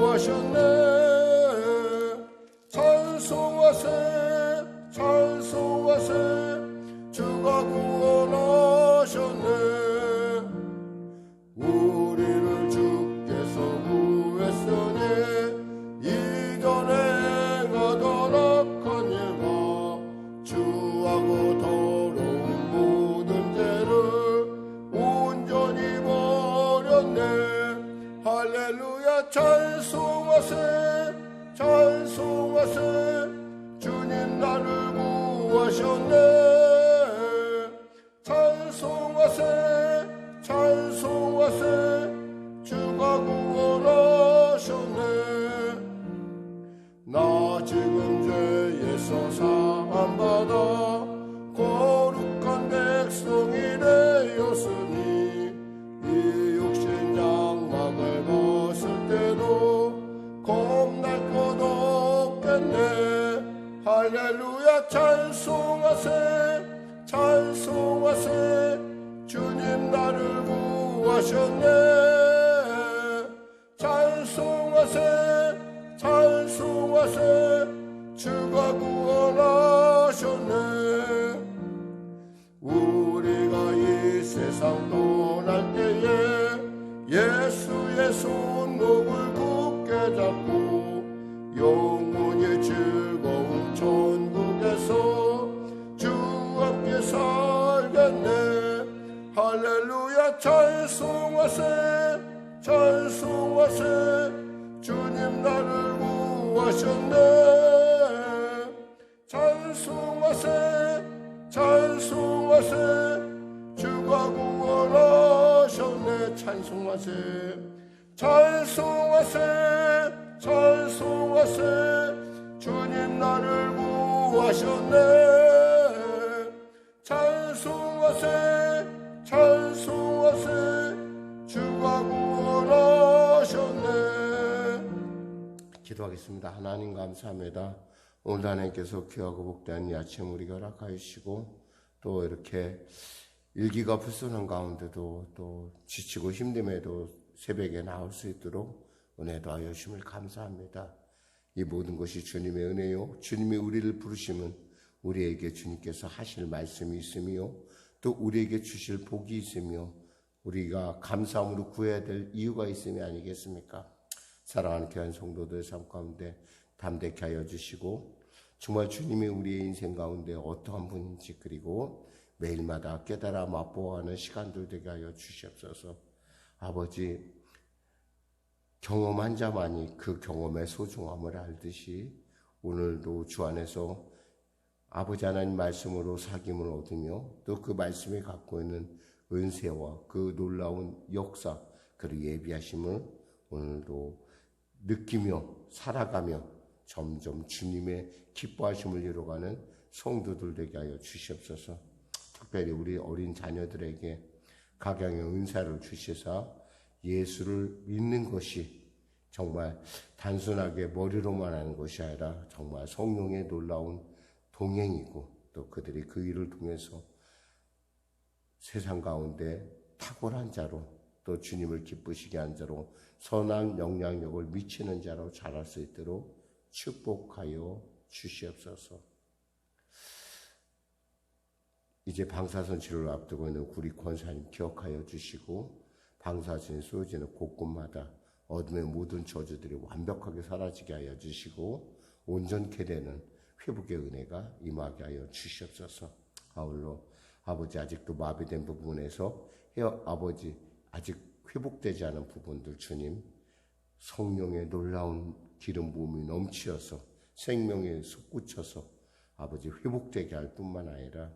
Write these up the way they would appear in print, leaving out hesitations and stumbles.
구하셨네. 찬송하세 찬송하세 주가 구원하셨네. 우리를 주께서 구했으니 이전에 행하던 악한 일과 주하고 더러운 모든 죄를 온전히 버렸네. 할렐루야. 찬송하세 찬송하세 주님 나를 구하셨네. 찬송하세 찬송하세 주가 구원하셨네. 나 지금 죄에서 사함받아 거룩한 백성이 되었으니 이 육신 장막을 벗을 때도 겁날 것 없겠네. 할렐루야. 찬송하세 찬송하세 주님 나를 구하셨네. 찬송하세 찬송하세 주가 구원하셨네. 우리가 이 세상 떠날 때에 예수의 손목을 굳게 잡고 영원히 즐거운 천국에서 주와 함께 살겠네. 할렐루야. 찬송하세 찬송하세 주님 나를 구하셨네. 찬송하세 찬송하세 주가 구원하셨네. 찬송하세 찬송하세 찬송하세 주님 나를 구하셨네. 찬송하세 찬송하세 주가 구원하셨네. 기도하겠습니다. 하나님 감사합니다. 오늘 하나님께서 귀하고 복된 이 아침 우리가 허락하여 주시고 또 이렇게 일기가 불순한 가운데도 또 지치고 힘듦에도 새벽에 나올 수 있도록 은혜 더하여 주심을 감사합니다. 이 모든 것이 주님의 은혜요, 주님이 우리를 부르시면 우리에게 주님께서 하실 말씀이 있으며 또 우리에게 주실 복이 있으며 우리가 감사함으로 구해야 될 이유가 있음이 아니겠습니까? 사랑하는 귀한 성도들 삶 가운데 담대케 하여 주시고 정말 주님이 우리의 인생 가운데 어떠한 분인지 그리고 매일마다 깨달아 맛보아하는 시간들 되게 하여 주시옵소서. 아버지, 경험한 자만이 그 경험의 소중함을 알듯이 오늘도 주 안에서 아버지 하나님 말씀으로 사귐을 얻으며 또 그 말씀이 갖고 있는 은혜와 그 놀라운 역사 그리고 예비하심을 오늘도 느끼며 살아가며 점점 주님의 기뻐하심을 이루어가는 성도들 되게 하여 주시옵소서. 특별히 우리 어린 자녀들에게 각양의 은사를 주시사 예수를 믿는 것이 정말 단순하게 머리로만 하는 것이 아니라 정말 성령의 놀라운 동행이고 또 그들이 그 일을 통해서 세상 가운데 탁월한 자로 또 주님을 기쁘시게 한 자로 선한 영향력을 미치는 자로 자랄 수 있도록 축복하여 주시옵소서. 이제 방사선치료를 앞두고 있는 우리 권사님 기억하여 주시고 방사선이 쏘여지는 곳곳마다 어둠의 모든 저주들이 완벽하게 사라지게 하여 주시고 온전케 되는 회복의 은혜가 임하게 하여 주시옵소서. 아울러 아버지 아직도 마비된 부분에서 아버지 아직 회복되지 않은 부분들 주님 성령의 놀라운 기름 부음이 넘치어서 생명에 솟구쳐서 아버지 회복되게 할 뿐만 아니라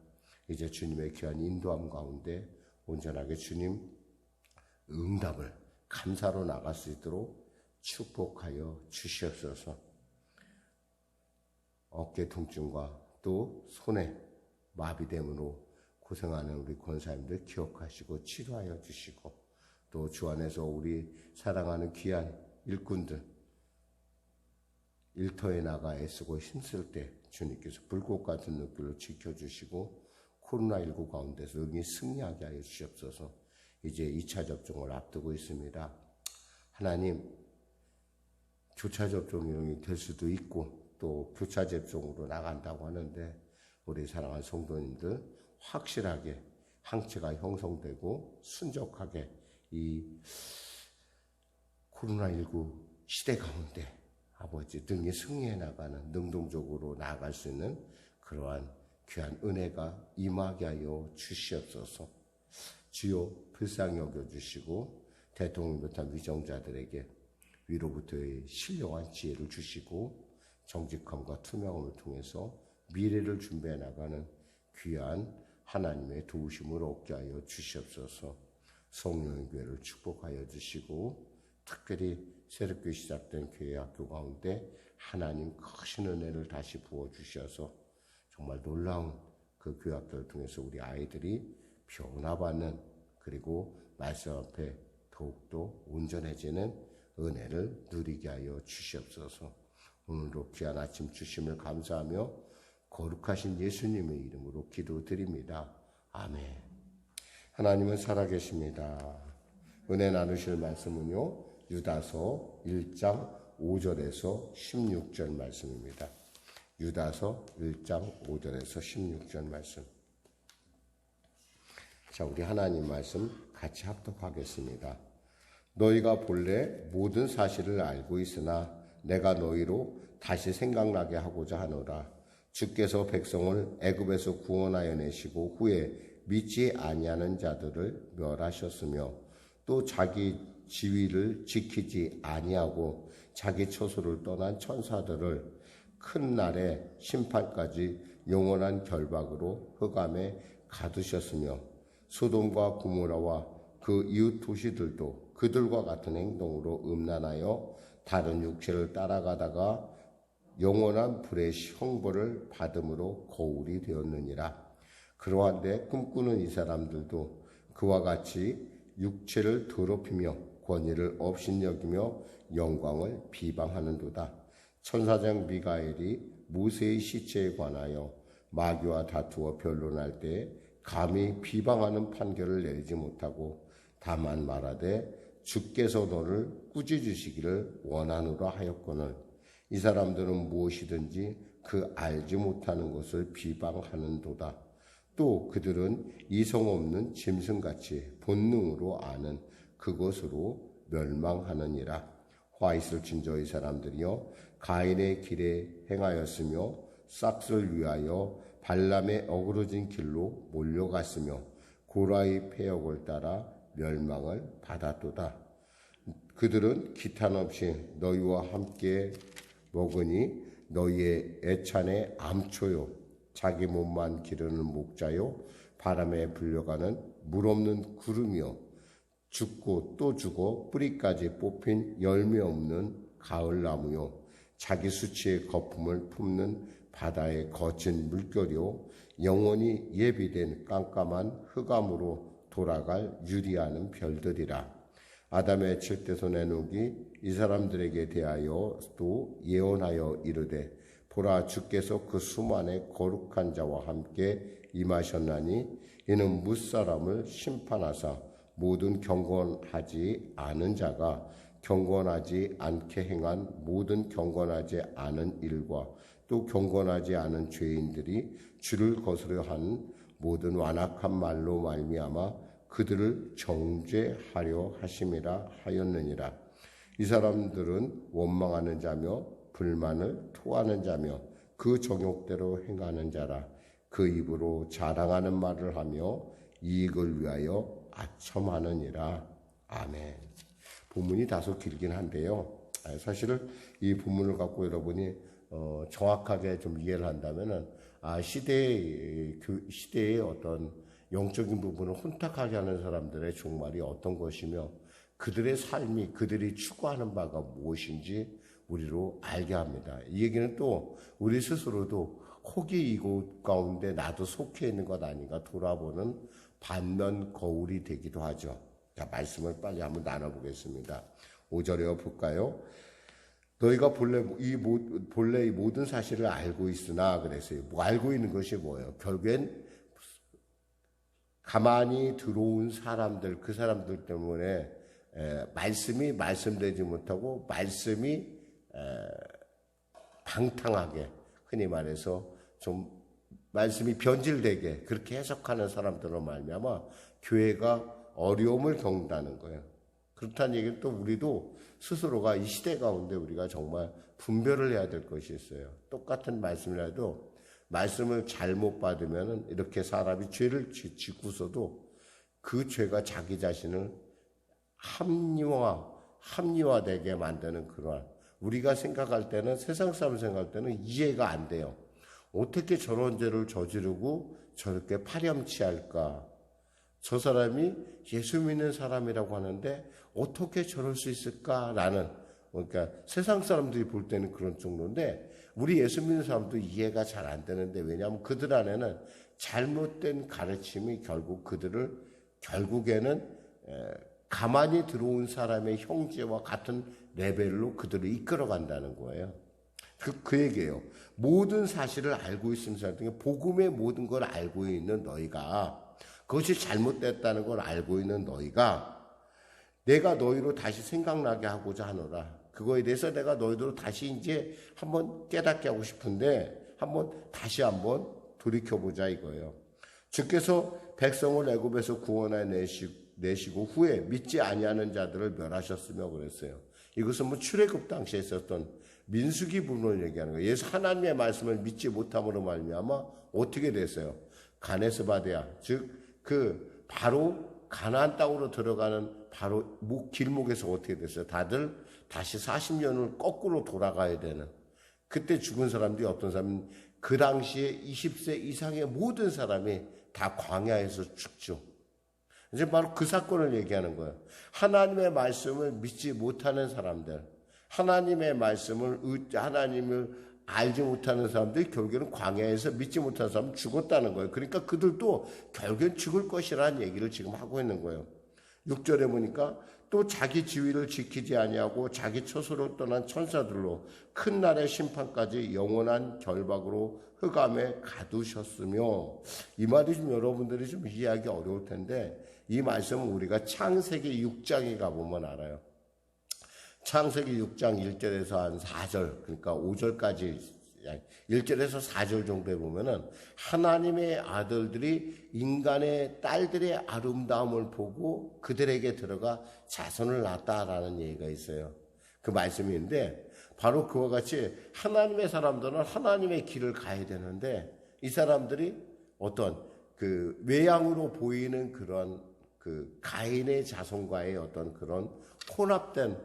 이제 주님의 귀한 인도함 가운데 온전하게 주님 응답을 감사로 나갈 수 있도록 축복하여 주시옵소서. 어깨 통증과 또 손에 마비됨으로 고생하는 우리 권사님들 기억하시고 치료하여 주시고 또 주 안에서 우리 사랑하는 귀한 일꾼들 일터에 나가 애쓰고 힘쓸 때 주님께서 불꽃 같은 눈길로 지켜주시고 코로나19 가운데서 응히 승리하게 하여 주시옵소서. 이제 2차 접종을 앞두고 있습니다. 하나님 교차 접종이 될 수도 있고 또 교차 접종으로 나간다고 하는데 우리 사랑하는 성도님들 확실하게 항체가 형성되고 순적하게 이 코로나19 시대 가운데 아버지 등에 승리해 나가는 능동적으로 나아갈 수 있는 그러한 귀한 은혜가 임하게 하여 주시옵소서. 주여 불쌍히 여겨주시고 대통령 비롯한 위정자들에게 위로부터의 신령한 지혜를 주시고 정직함과 투명함을 통해서 미래를 준비해 나가는 귀한 하나님의 도우심을 얻게 하여 주시옵소서. 성령의 교회를 축복하여 주시고 특별히 새롭게 시작된 교회 학교 가운데 하나님 크신 은혜를 다시 부어주셔서 정말 놀라운 그 교회 학교를 통해서 우리 아이들이 변화받는 그리고 말씀 앞에 더욱더 온전해지는 은혜를 누리게 하여 주시옵소서. 오늘도 귀한 아침 주심을 감사하며 거룩하신 예수님의 이름으로 기도드립니다. 아멘. 하나님은 살아계십니다. 은혜 나누실 말씀은요, 유다서 1장 5절에서 16절 말씀입니다. 유다서 1장 5절에서 16절 말씀. 자, 우리 하나님 말씀 같이 합독하겠습니다. 너희가 본래 모든 사실을 알고 있으나 내가 너희로 다시 생각나게 하고자 하노라. 주께서 백성을 애굽에서 구원하여 내시고 후에 믿지 아니하는 자들을 멸하셨으며 또 자기 지위를 지키지 아니하고 자기 처소를 떠난 천사들을 큰 날의 심판까지 영원한 결박으로 흑암에 가두셨으며 소돔과 고모라와 그 이웃 도시들도 그들과 같은 행동으로 음란하여 다른 육체를 따라가다가 영원한 불의 형벌을 받음으로 거울이 되었느니라. 그러한데 꿈꾸는 이 사람들도 그와 같이 육체를 더럽히며 권위를 업신여기며 영광을 비방하는도다. 천사장 미가엘이 모세의 시체에 관하여 마귀와 다투어 변론할 때 감히 비방하는 판결을 내리지 못하고 다만 말하되 주께서 너를 꾸짖으시기를 원하노라 하였거늘 이 사람들은 무엇이든지 그 알지 못하는 것을 비방하는도다. 또 그들은 이성 없는 짐승같이 본능으로 아는 그것으로 멸망하느니라. 화 있을 진저의 사람들이여 가인의 길에 행하였으며 싹을 위하여 발람의 어그러진 길로 몰려갔으며 고라의 패역을 따라 멸망을 받았도다. 그들은 기탄 없이 너희와 함께 먹으니 너희의 애찬의 암초요 자기 몸만 기르는 목자요 바람에 불려가는 물 없는 구름이요 죽고 또 죽어 뿌리까지 뽑힌 열매 없는 가을나무요 자기 수치의 거품을 품는 바다의 거친 물결이요 영원히 예비된 깜깜한 흑암으로 돌아갈 유리하는 별들이라. 아담의 칠대손 에녹이 이 사람들에게 대하여 또 예언하여 이르되 보라 주께서 그 수만의 거룩한 자와 함께 임하셨나니 이는 무사람을 심판하사 모든 경건하지 않은 자가 경건하지 않게 행한 모든 경건하지 않은 일과 또 경건하지 않은 죄인들이 주를 거스려 한 모든 완악한 말로 말미암아 그들을 정죄하려 하심이라 하였느니라. 이 사람들은 원망하는 자며 불만을 토하는 자며 그 정욕대로 행하는 자라. 그 입으로 자랑하는 말을 하며 이익을 위하여 아첨하느니라. 아멘. 본문이 다소 길긴 한데요. 사실 이 본문을 갖고 여러분이 정확하게 좀 이해를 한다면은 시대의 어떤 영적인 부분을 혼탁하게 하는 사람들의 종말이 어떤 것이며 그들의 삶이 그들이 추구하는 바가 무엇인지 우리로 알게 합니다. 이 얘기는 또 우리 스스로도 혹이 이곳 가운데 나도 속해 있는 것 아닌가 돌아보는 반면 거울이 되기도 하죠. 자, 말씀을 빨리 한번 나눠보겠습니다. 5절에 볼까요? 너희가 본래 이 모든 사실을 알고 있으나 그랬어요. 알고 있는 것이 뭐예요? 결국엔 가만히 들어온 사람들, 그 사람들 때문에 말씀이 말씀되지 못하고 말씀이 방탕하게, 흔히 말해서 좀 말씀이 변질되게 그렇게 해석하는 사람들로 말미암아 교회가 어려움을 겪는다는 거예요. 그렇다는 얘기는 또 우리도 스스로가 이 시대 가운데 우리가 정말 분별을 해야 될 것이 있어요. 똑같은 말씀이라도 말씀을 잘못 받으면 이렇게 사람이 죄를 짓고서도 그 죄가 자기 자신을 합리화되게 만드는 그러한, 우리가 생각할 때는, 세상 사람 생각할 때는 이해가 안 돼요. 어떻게 저런 죄를 저지르고 저렇게 파렴치할까? 저 사람이 예수 믿는 사람이라고 하는데 어떻게 저럴 수 있을까라는, 그러니까 세상 사람들이 볼 때는 그런 정도인데 우리 예수 믿는 사람도 이해가 잘 안 되는데, 왜냐하면 그들 안에는 잘못된 가르침이 결국에는 가만히 들어온 사람의 형제와 같은 레벨로 그들을 이끌어간다는 거예요. 그 얘기예요. 모든 사실을 알고 있는 사람 중에 복음의 모든 걸 알고 있는 너희가, 그것이 잘못됐다는 걸 알고 있는 너희가 내가 너희로 다시 생각나게 하고자 하노라. 그거에 대해서 내가 너희들로 다시 이제 한번 깨닫게 하고 싶은데 다시 한번 돌이켜보자 이거예요. 주께서 백성을 애굽에서 구원하여 내시고 후에 믿지 아니하는 자들을 멸하셨으며 그랬어요. 이것은 출애굽 당시에 있었던 민수기 부분을 얘기하는 거예요. 예수 하나님의 말씀을 믿지 못함으로 말미암아 어떻게 됐어요? 가네스 바데아, 즉 바로 가나안 땅으로 들어가는 바로 길목에서 어떻게 됐어요? 다들 다시 40년을 거꾸로 돌아가야 되는, 그때 죽은 사람들이 어떤 사람은 그 당시에 20세 이상의 모든 사람이 다 광야에서 죽죠. 이제 바로 그 사건을 얘기하는 거예요. 하나님의 말씀을 믿지 못하는 사람들, 하나님의 하나님을 알지 못하는 사람들이 결국에는 광야에서 믿지 못하는 사람은 죽었다는 거예요. 그러니까 그들도 결국엔 죽을 것이라는 얘기를 지금 하고 있는 거예요. 6절에 보니까 또 자기 지위를 지키지 아니하고 자기 처소를 떠난 천사들로 큰 날의 심판까지 영원한 결박으로 흑암에 가두셨으며, 이 말이 좀 여러분들이 좀 이해하기 어려울 텐데 이 말씀은 우리가 창세기 6장에 가보면 알아요. 창세기 6장 1절에서 한 4절, 그러니까 5절까지 1절에서 4절 정도에 보면은 하나님의 아들들이 인간의 딸들의 아름다움을 보고 그들에게 들어가 자손을 낳았다라는 얘기가 있어요. 그 말씀이 있는데 바로 그와 같이 하나님의 사람들은 하나님의 길을 가야 되는데 이 사람들이 어떤 외양으로 보이는 그런 가인의 자손과의 어떤 그런 혼합된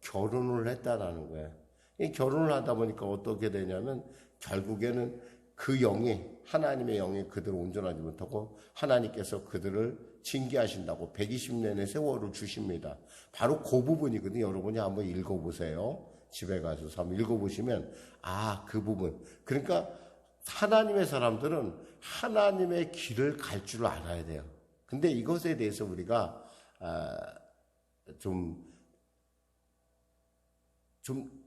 결혼을 했다라는 거예요. 이 결혼을 하다 보니까 어떻게 되냐면 결국에는 그 영이, 하나님의 영이 그들을 온전하지 못하고 하나님께서 그들을 징계하신다고 120년의 세월을 주십니다. 바로 그 부분이거든요. 여러분이 한번 읽어보세요. 집에 가서 한번 읽어보시면 그 부분. 그러니까 하나님의 사람들은 하나님의 길을 갈 줄 알아야 돼요. 근데 이것에 대해서 우리가 좀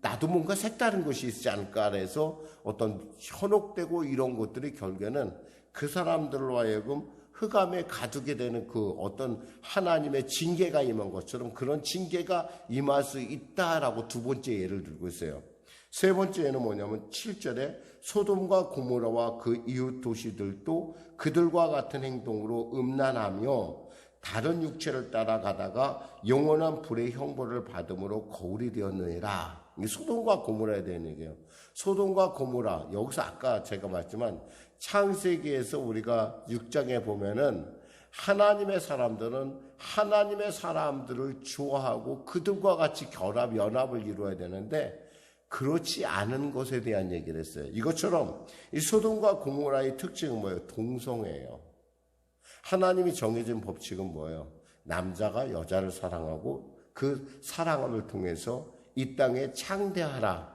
나도 뭔가 색다른 것이 있지 않을까 해서 어떤 현혹되고 이런 것들이 결국에는 그 사람들로 하여금 흑암에 가두게 되는 그 어떤 하나님의 징계가 임한 것처럼 그런 징계가 임할 수 있다라고 두 번째 예를 들고 있어요. 세 번째 예는 뭐냐면 7절에 소돔과 고모라와 그 이웃 도시들도 그들과 같은 행동으로 음란하며 다른 육체를 따라가다가 영원한 불의 형벌을 받음으로 거울이 되었느니라. 이게 소돔과 고모라에 대한 얘기예요. 소돔과 고모라, 여기서 아까 제가 말했지만 창세기에서 우리가 6장에 보면은 하나님의 사람들은 하나님의 사람들을 좋아하고 그들과 같이 연합을 이루어야 되는데 그렇지 않은 것에 대한 얘기를 했어요. 이것처럼 이 소돔과 고모라의 특징은 뭐예요? 동성애예요. 하나님이 정해진 법칙은 뭐예요? 남자가 여자를 사랑하고 그 사랑을 통해서 이 땅에 창대하라.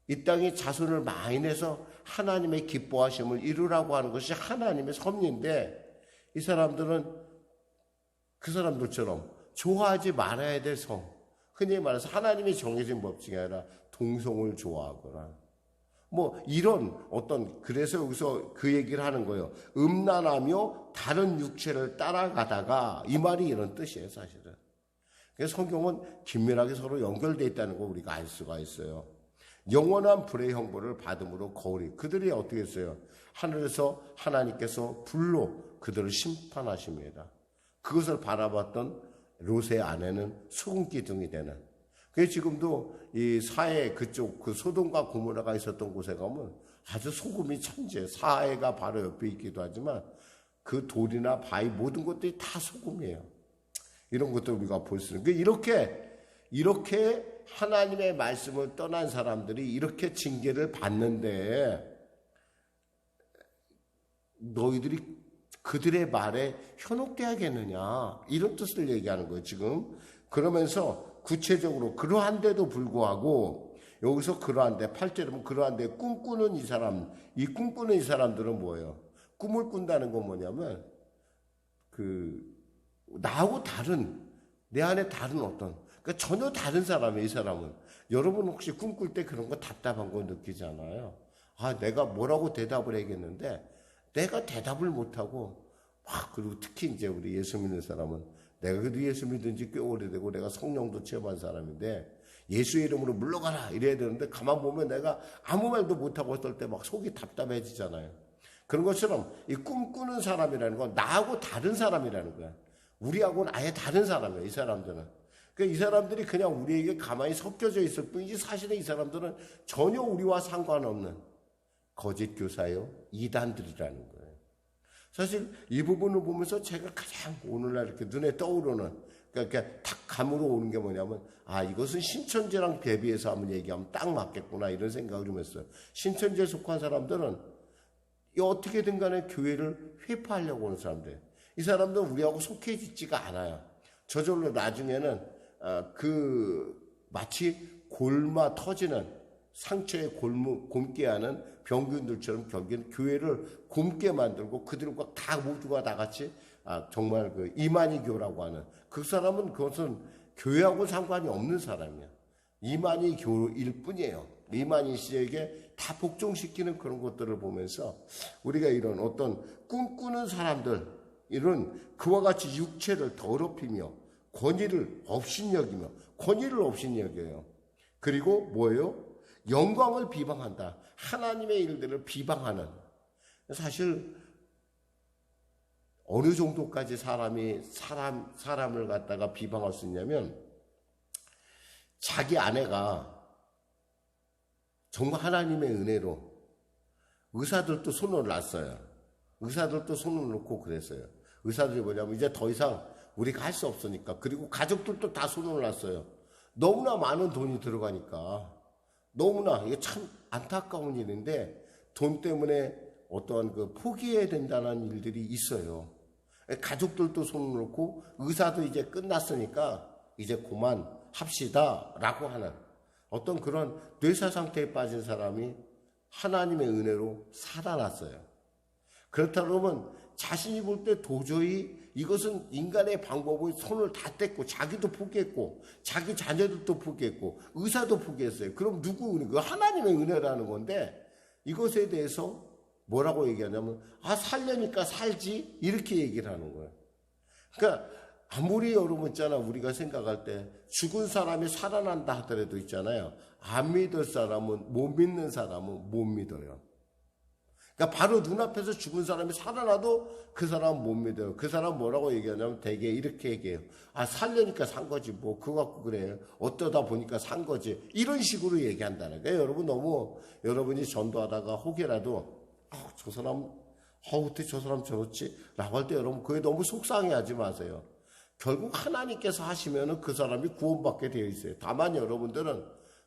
이 땅에 자손을 많이 내서 하나님의 기뻐하심을 이루라고 하는 것이 하나님의 섭리인데 이 사람들은 그 사람들처럼 좋아하지 말아야 될 성, 흔히 말해서 하나님이 정해진 법칙이 아니라 동성을 좋아하거나 이런 어떤, 그래서 여기서 그 얘기를 하는 거예요. 음란하며 다른 육체를 따라가다가, 이 말이 이런 뜻이에요, 사실은. 그래서 성경은 긴밀하게 서로 연결되어 있다는 거 우리가 알 수가 있어요. 영원한 불의 형벌을 받음으로 거울이 그들이 어떻게 했어요? 하늘에서 하나님께서 불로 그들을 심판하십니다. 그것을 바라봤던 롯의 아내는 소금 기둥이 되는. 그래서 지금도 이 사해 그쪽 그 소돔과 고모라가 있었던 곳에 가면 아주 소금이 천지에 사해가 바로 옆에 있기도 하지만 그 돌이나 바위 모든 것들이 다 소금이에요. 이런 것들 우리가 볼 수 있는. 이렇게 하나님의 말씀을 떠난 사람들이 이렇게 징계를 받는데 너희들이 그들의 말에 현혹되어야겠느냐 이런 뜻을 얘기하는 거예요 지금. 그러면서 구체적으로 그러한데도 불구하고 여기서 그러한데 8절에 보면 그러한데 꿈꾸는 이 사람, 이 꿈꾸는 이 사람들은 뭐예요? 꿈을 꾼다는 건 뭐냐면 나하고 다른 내 안에 다른 어떤 그러니까 전혀 다른 사람이에요. 이 사람은. 여러분 혹시 꿈꿀 때 그런 거 답답한 거 느끼지 않아요? 내가 뭐라고 대답을 해야겠는데 내가 대답을 못하고 그리고 특히 이제 우리 예수 믿는 사람은 내가 그래도 예수 믿은 지 꽤 오래되고 내가 성령도 체험한 사람인데 예수의 이름으로 물러가라 이래야 되는데 가만 보면 내가 아무 말도 못하고 어떨 때 막 속이 답답해지잖아요. 그런 것처럼 이 꿈꾸는 사람이라는 건 나하고 다른 사람이라는 거야. 우리하고는 아예 다른 사람이에요. 이 사람들은. 그러니까 이 사람들이 그냥 우리에게 가만히 섞여져 있을 뿐이지 사실은 이 사람들은 전혀 우리와 상관없는 거짓 교사요 이단들이라는 거예요. 사실 이 부분을 보면서 제가 가장 오늘날 이렇게 눈에 떠오르는 그러니까 탁 감으로 오는 게 뭐냐면 이것은 신천지랑 대비해서 한번 얘기하면 딱 맞겠구나 이런 생각을 좀 했어요. 신천지에 속한 사람들은 어떻게든 간에 교회를 회파하려고 하는 사람들. 이 사람들은 우리하고 속해지지가 않아요. 저절로 나중에는 마치 골마 터지는 상처에 곪게 하는 병균들처럼 결국엔 교회를 곪게 만들고 그들과 다 모두가 다 같이 정말 이만희교라고 하는 그 사람은 그것은 교회하고 상관이 없는 사람이야. 이만희교일 뿐이에요. 이만희 씨에게 다 복종시키는 그런 것들을 보면서 우리가 이런 어떤 꿈꾸는 사람들 이런 그와 같이 육체를 더럽히며 권위를 업신여기며 권위를 업신여겨요. 그리고 뭐예요? 영광을 비방한다. 하나님의 일들을 비방하는. 사실 어느 정도까지 사람을 갖다가 비방할 수 있냐면 자기 아내가 정말 하나님의 은혜로 의사들도 손을 놨어요. 의사들도 손을 놓고 그랬어요. 의사들이 뭐냐면 이제 더 이상 우리가 할 수 없으니까. 그리고 가족들도 다 손을 놨어요. 너무나 많은 돈이 들어가니까. 너무나 이게 참 안타까운 일인데 돈 때문에 어떠한 포기해야 된다는 일들이 있어요. 가족들도 손을 놓고 의사도 이제 끝났으니까 이제 그만 합시다라고 하는 어떤 그런 뇌사 상태에 빠진 사람이 하나님의 은혜로 살아났어요. 그렇다 그러면 자신이 볼 때 도저히 이것은 인간의 방법을 손을 다 뗐고 자기도 포기했고 자기 자녀들도 포기했고 의사도 포기했어요. 그럼 누구 은혜? 하나님의 은혜라는 건데 이것에 대해서 뭐라고 얘기하냐면 살려니까 살지 이렇게 얘기를 하는 거예요. 그러니까 아무리 여러분 있잖아 우리가 생각할 때 죽은 사람이 살아난다 하더라도 있잖아요. 안 믿을 사람은 못 믿는 사람은 못 믿어요. 그러니까 바로 눈앞에서 죽은 사람이 살아나도 그 사람은 못 믿어요. 그 사람은 뭐라고 얘기하냐면 대개 이렇게 얘기해요. 살려니까 산 거지 뭐 그거 갖고 그래요. 어떠다 보니까 산 거지. 이런 식으로 얘기한다는 거예요. 여러분 너무 여러분이 전도하다가 혹여라도 저 사람 어떻게 저 사람 저렇지? 라고 할 때 여러분 그게 너무 속상해하지 마세요. 결국 하나님께서 하시면은 그 사람이 구원받게 되어 있어요. 다만 여러분들은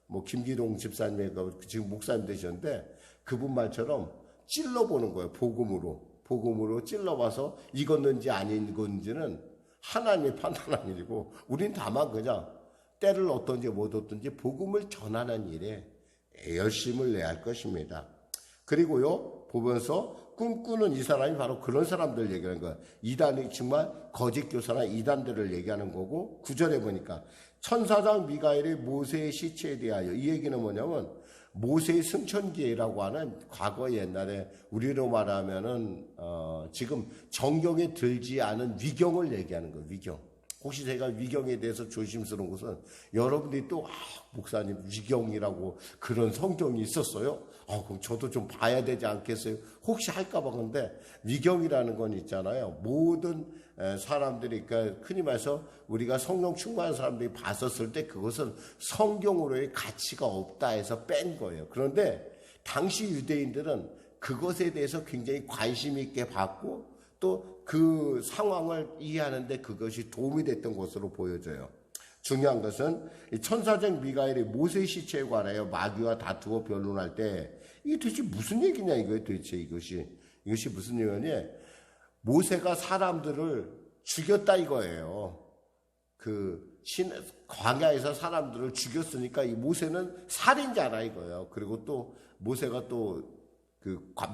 뭐 김기동 집사님이 지금 목사님 되셨는데 그분 말처럼 찔러보는 거예요. 복음으로 찔러봐서 익었는지 안 익었는지는 하나님이 판단하는 일이고 우린 다만 그냥 때를 어떤지 못 얻든지 복음을 전하는 일에 열심을 내야 할 것입니다. 그리고요 보면서 꿈꾸는 이 사람이 바로 그런 사람들 얘기하는 거예요. 이단이 정말 거짓 교사나 이단들을 얘기하는 거고 9절에 보니까 천사장 미가엘이 모세의 시체에 대하여 이 얘기는 뭐냐면 모세의 승천기라고 하는 과거 옛날에 우리로 말하면은 지금 정경에 들지 않은 위경을 얘기하는 거예요. 위경. 혹시 제가 위경에 대해서 조심스러운 것은 여러분들이 또 목사님 위경이라고 그런 성경이 있었어요? 그럼 저도 좀 봐야 되지 않겠어요? 혹시 할까 봐. 근데 위경이라는 건 있잖아요. 모든 사람들이, 그러니까 흔히 말해서 우리가 성령 충만한 사람들이 봤었을 때 그것은 성경으로의 가치가 없다 해서 뺀 거예요. 그런데 당시 유대인들은 그것에 대해서 굉장히 관심 있게 봤고 또 그 상황을 이해하는데 그것이 도움이 됐던 것으로 보여져요. 중요한 것은 천사장 미가엘이 모세 시체에 관하여 마귀와 다투어 변론할 때 이게 도대체 무슨 얘기냐 이거예요. 도대체 이것이 무슨 얘기냐. 모세가 사람들을 죽였다 이거예요. 광야에서 사람들을 죽였으니까 이 모세는 살인자라 이거예요. 그리고 또 모세가 또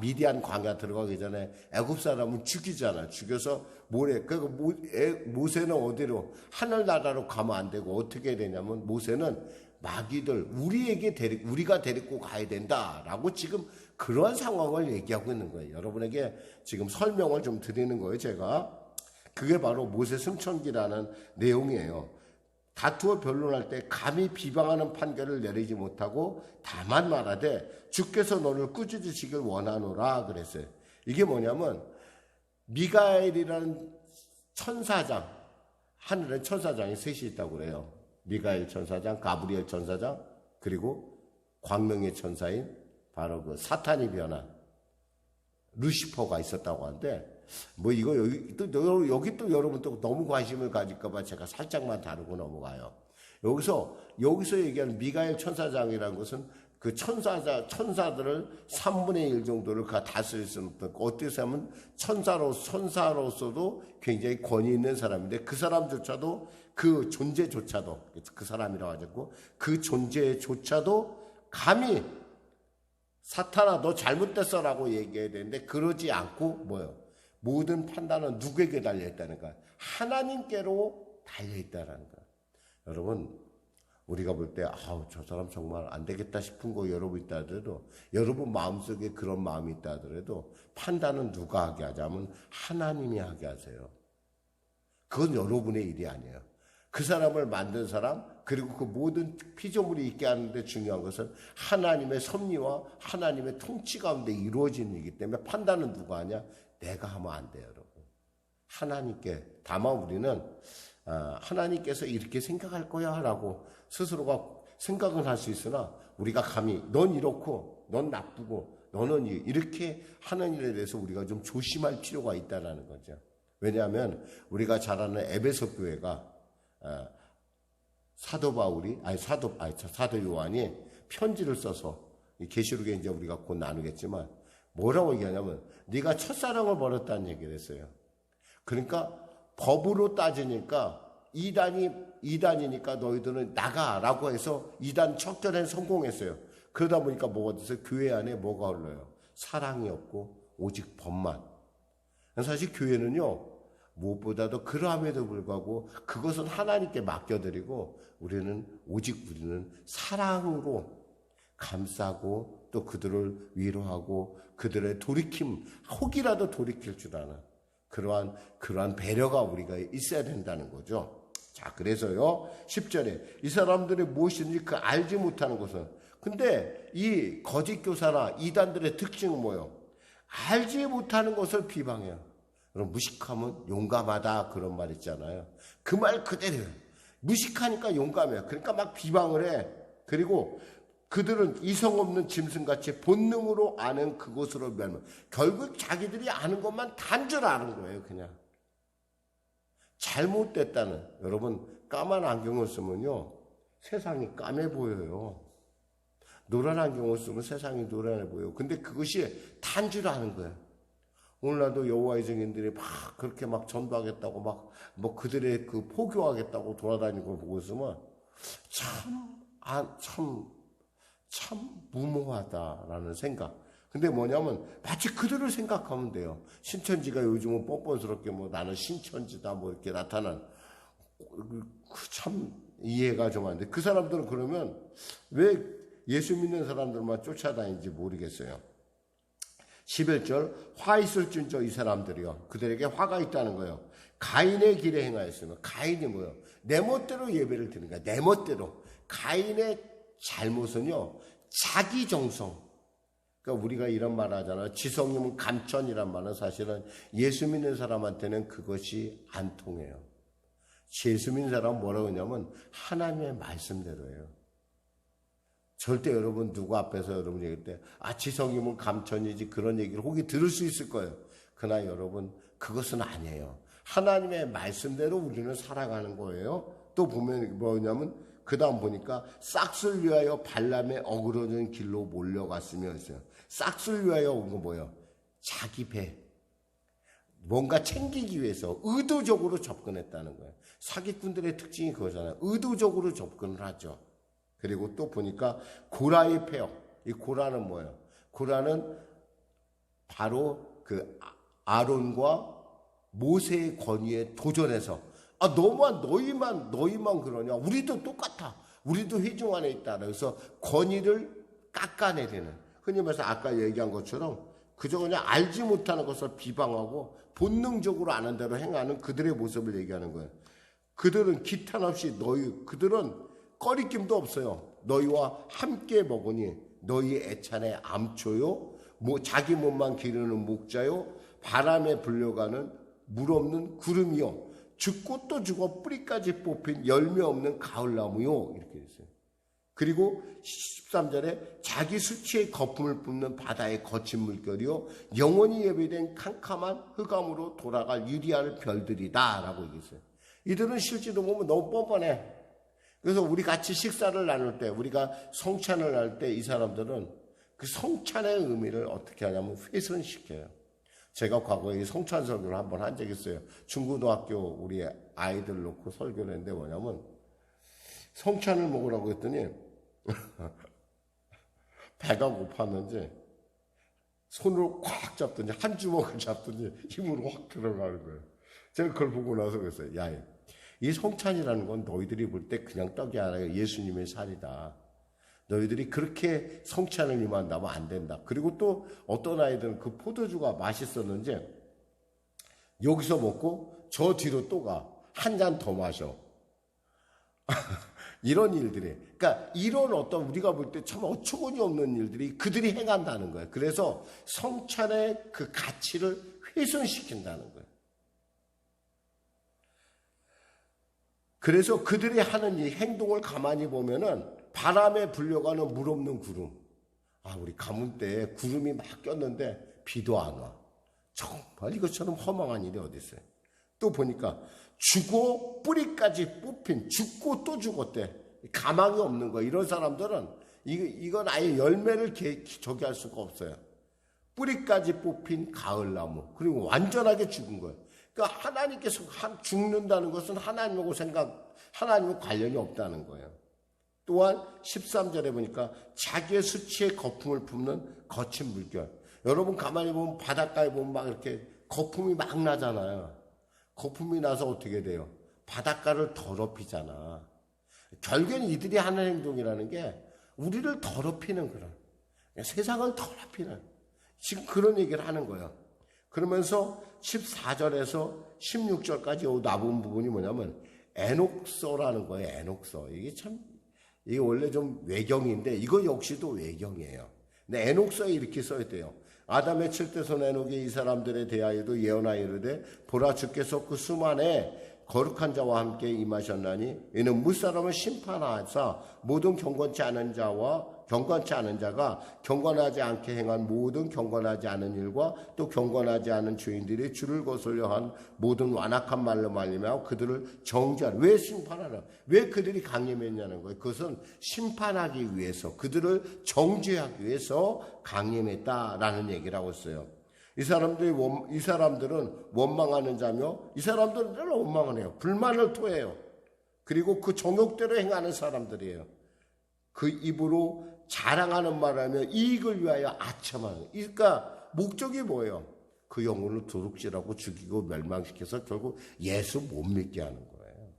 미디안 광야 들어가기 전에 애굽 사람은 죽이잖아. 죽여서 모세는 어디로? 하늘나라로 가면 안 되고 어떻게 해야 되냐면 모세는 마귀들 우리가 데리고 가야 된다라고 지금 그러한 상황을 얘기하고 있는 거예요. 여러분에게 지금 설명을 좀 드리는 거예요. 제가 그게 바로 모세 승천기라는 내용이에요. 다투어 변론할 때 감히 비방하는 판결을 내리지 못하고 다만 말하되 주께서 너를 꾸짖으시길 원하노라 그랬어요. 이게 뭐냐면 미가엘이라는 천사장, 하늘에 천사장이 셋이 있다고 그래요. 미가엘 천사장, 가브리엘 천사장, 그리고 광명의 천사인 바로 그 사탄이 변한 루시퍼가 있었다고 하는데 여기 또 여러분 또 너무 관심을 가질까봐 제가 살짝만 다루고 넘어가요. 여기서 얘기하는 미가엘 천사장이라는 것은 그 천사들을 3분의 1 정도를 다스릴 수 있는, 어떻게 하면 천사로서도 굉장히 권위 있는 사람인데 그 사람조차도 그 존재조차도 그 사람이라고 하셨고 그 존재조차도 감히 사탄아 너 잘못됐어라고 얘기해야 되는데 그러지 않고 모든 판단은 누구에게 달려있다는 거야? 하나님께로 달려있다는 거야. 여러분 우리가 볼 때 저 사람 정말 안 되겠다 싶은 거 여러분 있다 하더라도 여러분 마음속에 그런 마음이 있다 하더라도 판단은 누가 하게 하자면 하나님이 하게 하세요. 그건 여러분의 일이 아니에요. 그 사람을 만든 사람 그리고 그 모든 피조물이 있게 하는데 중요한 것은 하나님의 섭리와 하나님의 통치 가운데 이루어지는 일이기 때문에 판단은 누가 하냐? 내가 하면 안 돼요, 여러분. 하나님께. 다만 우리는 하나님께서 이렇게 생각할 거야 라고 스스로가 생각을 할 수 있으나 우리가 감히 넌 이렇고 넌 나쁘고 너는 이렇게 하는 일에 대해서 우리가 좀 조심할 필요가 있다는 거죠. 왜냐하면 우리가 잘 아는 에베소 교회가 사도 요한이 편지를 써서 계시록에 이제 우리가 곧 나누겠지만 뭐라고 얘기하냐면 네가 첫사랑을 버렸다는 얘기를 했어요. 그러니까 법으로 따지니까 이단이니까 너희들은 나가라고 해서 이단 척결엔 성공했어요. 그러다 보니까 뭐가 됐어요? 교회 안에 뭐가 흘러요? 사랑이 없고 오직 법만. 사실 교회는요 무엇보다도 그러함에도 불구하고 그것은 하나님께 맡겨드리고 우리는 사랑으로 감싸고 또 그들을 위로하고 그들의 혹이라도 돌이킬 줄 아는 그러한 배려가 우리가 있어야 된다는 거죠. 자, 그래서요 10절에 이 사람들이 무엇인지 알지 못하는 것은, 근데 이 거짓 교사나 이단들의 특징은 뭐예요? 알지 못하는 것을 비방해요. 그럼 무식하면 용감하다 그런 말 있잖아요. 그 말 그대로예요. 무식하니까 용감해요. 그러니까 막 비방을 해. 그리고 그들은 이성 없는 짐승같이 본능으로 아는 그것으로 멸망. 결국 자기들이 아는 것만 단 줄 아는 거예요. 그냥 잘못됐다는. 여러분 까만 안경을 쓰면요 세상이 까매 보여요. 노란 안경을 쓰면 세상이 노란해 보여요. 근데 그것이 단 줄 아는 거예요. 오늘날도 여호와의 증인들이 막 그렇게 막 전도하겠다고 막 그들의 포교하겠다고 돌아다니는 걸 보고 있으면 참 무모하다라는 생각. 근데 뭐냐면 마치 그들을 생각하면 돼요. 신천지가 요즘은 뻔뻔스럽게 나는 신천지다 이렇게 나타난 참 이해가 좀 안 돼. 그 사람들은 그러면 왜 예수 믿는 사람들만 쫓아다니는지 모르겠어요. 11절 화 있을진저 이 사람들이요. 그들에게 화가 있다는 거예요. 가인의 길에 행하였으면, 가인이 뭐예요? 내 멋대로 예배를 드리는 거야. 내 멋대로. 가인의 잘못은요, 자기 정성. 그러니까 우리가 이런 말 하잖아요. 지성이면 감천이란 말은 사실은 예수 믿는 사람한테는 그것이 안 통해요. 예수 믿는 사람은 뭐라고 하냐면 하나님의 말씀대로예요. 절대 여러분 누구 앞에서 여러분 얘기할 때 지성이면 감천이지 그런 얘기를 혹이 들을 수 있을 거예요. 그러나 여러분 그것은 아니에요. 하나님의 말씀대로 우리는 살아가는 거예요. 또 보면 뭐냐면 그 다음 보니까 싹쓸 위하여 발람의 어그러진 길로 몰려갔으며 했어요. 싹쓸 위하여 온 거 뭐예요? 자기 배. 뭔가 챙기기 위해서 의도적으로 접근했다는 거예요. 사기꾼들의 특징이 그거잖아요. 의도적으로 접근을 하죠. 그리고 또 보니까 고라의 폐역. 이 고라는 뭐예요? 고라는 바로 그 아론과 모세의 권위에 도전해서 너희만 그러냐? 우리도 똑같아. 우리도 회중 안에 있다. 그래서 권위를 깎아내리는. 흔히 말해서 아까 얘기한 것처럼 그저 그냥 알지 못하는 것을 비방하고 본능적으로 아는 대로 행하는 그들의 모습을 얘기하는 거예요. 그들은 기탄 없이 그들은 꺼리낌도 없어요. 너희와 함께 먹으니 너희 애찬의 암초요. 자기 몸만 기르는 목자요. 바람에 불려가는 물 없는 구름이요. 죽고 또 죽어 뿌리까지 뽑힌 열매 없는 가을나무요. 이렇게 있어요. 그리고 13절에 자기 수치의 거품을 뿜는 바다의 거친 물결이요. 영원히 예비된 캄캄한 흑암으로 돌아갈 유리할 별들이다. 라고 얘기했어요. 이들은 실제로 보면 너무 뻔뻔해. 그래서 우리 같이 식사를 나눌 때, 우리가 성찬을 할 때 이 사람들은 그 성찬의 의미를 어떻게 하냐면 훼손시켜요. 제가 과거에 성찬 설교를 한번 한 적이 있어요. 중고등학교 우리 아이들 놓고 설교를 했는데 뭐냐면 성찬을 먹으라고 했더니 배가 고팠는지 손으로 꽉 잡더니 한 주먹을 잡더니 힘으로 확 들어가는 거예요. 제가 그걸 보고 나서 그랬어요. 야, 이 성찬이라는 건 너희들이 볼 때 그냥 떡이 아니라 예수님의 살이다. 너희들이 그렇게 성찬을 임한다면 안 된다. 그리고 또 어떤 아이들은 그 포도주가 맛있었는지 여기서 먹고 저 뒤로 또 가. 한 잔 더 마셔. 이런 일들이. 그러니까 이런 어떤 우리가 볼 때 참 어처구니 없는 일들이 그들이 행한다는 거예요. 그래서 성찬의 그 가치를 훼손시킨다는 거예요. 그래서 그들이 하는 이 행동을 가만히 보면은 바람에 불려가는 물 없는 구름. 우리 가뭄 때 구름이 막 꼈는데 비도 안 와. 정말 이것처럼 허망한 일이 어디 있어요. 또 보니까 죽어 뿌리까지 뽑힌, 죽고 또 죽었대. 가망이 없는 거야. 이런 사람들은 이건 아예 열매를 저기 할 수가 없어요. 뿌리까지 뽑힌 가을나무. 그리고 완전하게 죽은 거예요. 그러니까 하나님께서 죽는다는 것은 하나님과 관련이 없다는 거예요. 또한 13절에 보니까 자기의 수치의 거품을 뿜는 거친 물결. 여러분 가만히 보면 바닷가에 보면 막 이렇게 거품이 막 나잖아요. 거품이 나서 어떻게 돼요? 바닷가를 더럽히잖아. 결국엔 이들이 하는 행동이라는 게 우리를 더럽히는 그런, 세상을 더럽히는 지금 그런 얘기를 하는 거예요. 그러면서 14절에서 16절까지 남은 부분이 뭐냐면 에녹서라는 거예요. 에녹서. 이게 원래 좀 외경인데 이거 역시도 외경이에요. 근데 에녹서에 이렇게 써있대요. 아담의 7대손 에녹이 이 사람들에 대하여도 예언하여 이르되 보라 주께서 그 수만에 거룩한 자와 함께 임하셨나니 이는 무사람을 심판하사 모든 경건치 않은 자가 경건하지 않게 행한 모든 경건하지 않은 일과 또 경건하지 않은 죄인들이 주를 거슬려 한 모든 완악한 말로 말미암아 그들을 정죄하라. 왜 심판하라? 왜 그들이 강림했냐는 거예요. 그것은 심판하기 위해서, 그들을 정죄하기 위해서 강림했다라는 얘기를 하고 있어요. 이 사람들은 원망하는 자며 이 사람들은 늘 원망을 해요. 불만을 토해요. 그리고 그 정욕대로 행하는 사람들이에요. 그 입으로 자랑하는 말하며 이익을 위하여 아첨하는. 그러니까 목적이 뭐예요? 그 영혼을 도둑질하고 죽이고 멸망시켜서 결국 예수 못 믿게 하는 거예요.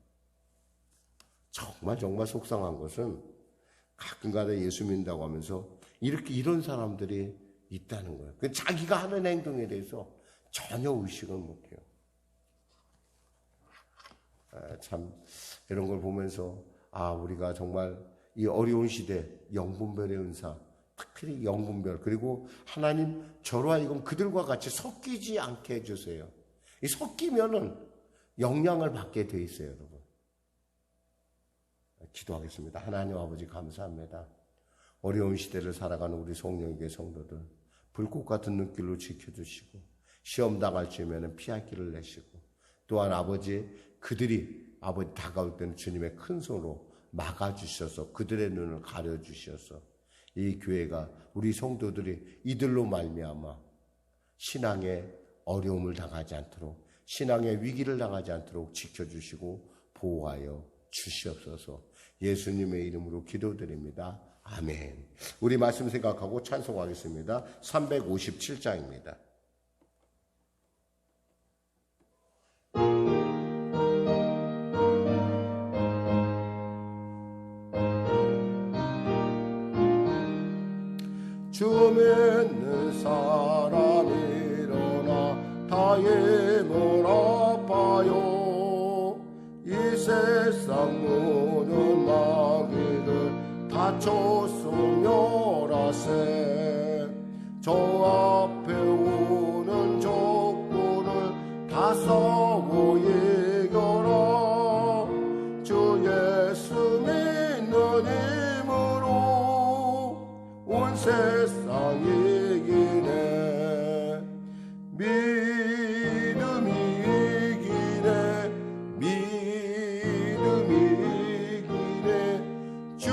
정말 속상한 것은 가끔가다 예수 믿는다고 하면서 이런 사람들이 있다는 거예요. 자기가 하는 행동에 대해서 전혀 의식을 못해요. 참 이런 걸 보면서 우리가 정말 이 어려운 시대 영분별의 은사, 특별히 영분별, 그리고 하나님 저로 하여금 그들과 같이 섞이지 않게 해주세요. 이 섞이면은 영향을 받게 돼 있어요, 여러분. 기도하겠습니다. 하나님 아버지 감사합니다. 어려운 시대를 살아가는 우리 송영교회 성도들 불꽃 같은 눈길로 지켜주시고 시험 당할 즈음에는 피할 길을 내시고 또한 아버지 그들이 아버지 다가올 때는 주님의 큰 손으로 막아주셔서 그들의 눈을 가려주셔서 이 교회가 우리 성도들이 이들로 말미암아 신앙의 어려움을 당하지 않도록 신앙의 위기를 당하지 않도록 지켜주시고 보호하여 주시옵소서. 예수님의 이름으로 기도드립니다. 아멘. 우리 말씀 생각하고 찬송하겠습니다. 357장입니다. 주 믿는 사람 일어나 다의 문 아파요. 이 세상 모든 마귀를 다쳐서 멸하세. 저 앞에 오는 적군을 다 싸워 이겨라. 주 예수 믿는 힘으로 온 세상 이기네. 믿음이 이기네. 믿음이 이기네. 주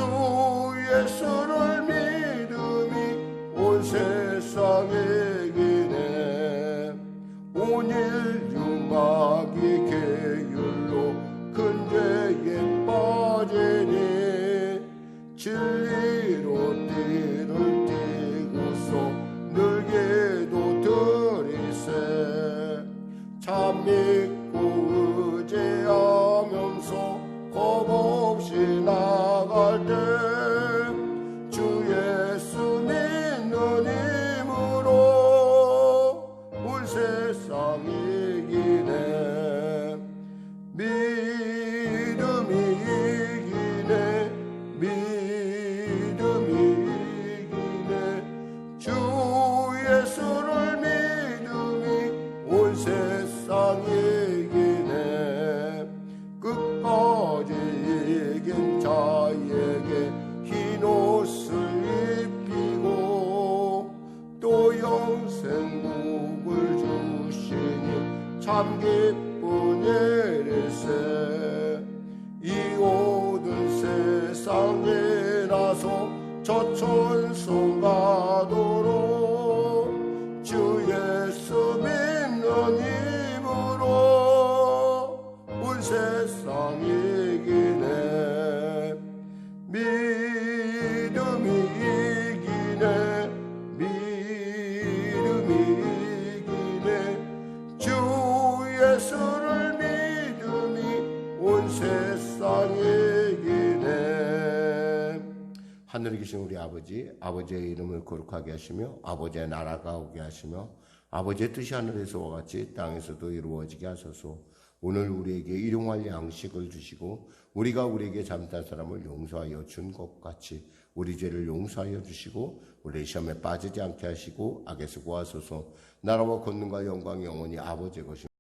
예수를 믿음이 온 세상 이기네. 온 인류 마귀 계율로 큰 죄에 빠지니 진리로 띠를 띠고서 늘게도 들이세. 참 믿고 의지하면서 겁없이 나갈 때 주 예수 믿는 힘으로 온 세상 이기네. 믿음이 이기네. 믿음이 이기네. 주 예수를 믿음이 온 세상 이기네. 끝까지 이긴 자에게 흰 옷을 입히고 또 영생복을 주시니 참 기쁜 일일세. 이 모든 세상에 나서 저 천성 가도록 주 예수 믿는 힘으로 온 세상 이기네. 믿음이 이기네. 믿음이 이기네. 주 예수를 믿음이 온 세상 이기네. 하늘에 계신 우리 아버지의 이름을 거룩하게 하시며 아버지의 나라가 오게 하시며 아버지의 뜻이 하늘에서와 같이 땅에서도 이루어지게 하소서. 오늘 우리에게 일용할 양식을 주시고 우리가 우리에게 잘못한 사람을 용서하여 준 것 같이 우리 죄를 용서하여 주시고 우리 시험에 빠지지 않게 하시고 악에서 구하소서. 나라와 권능과 영광이 영원히 아버지의 것입니다.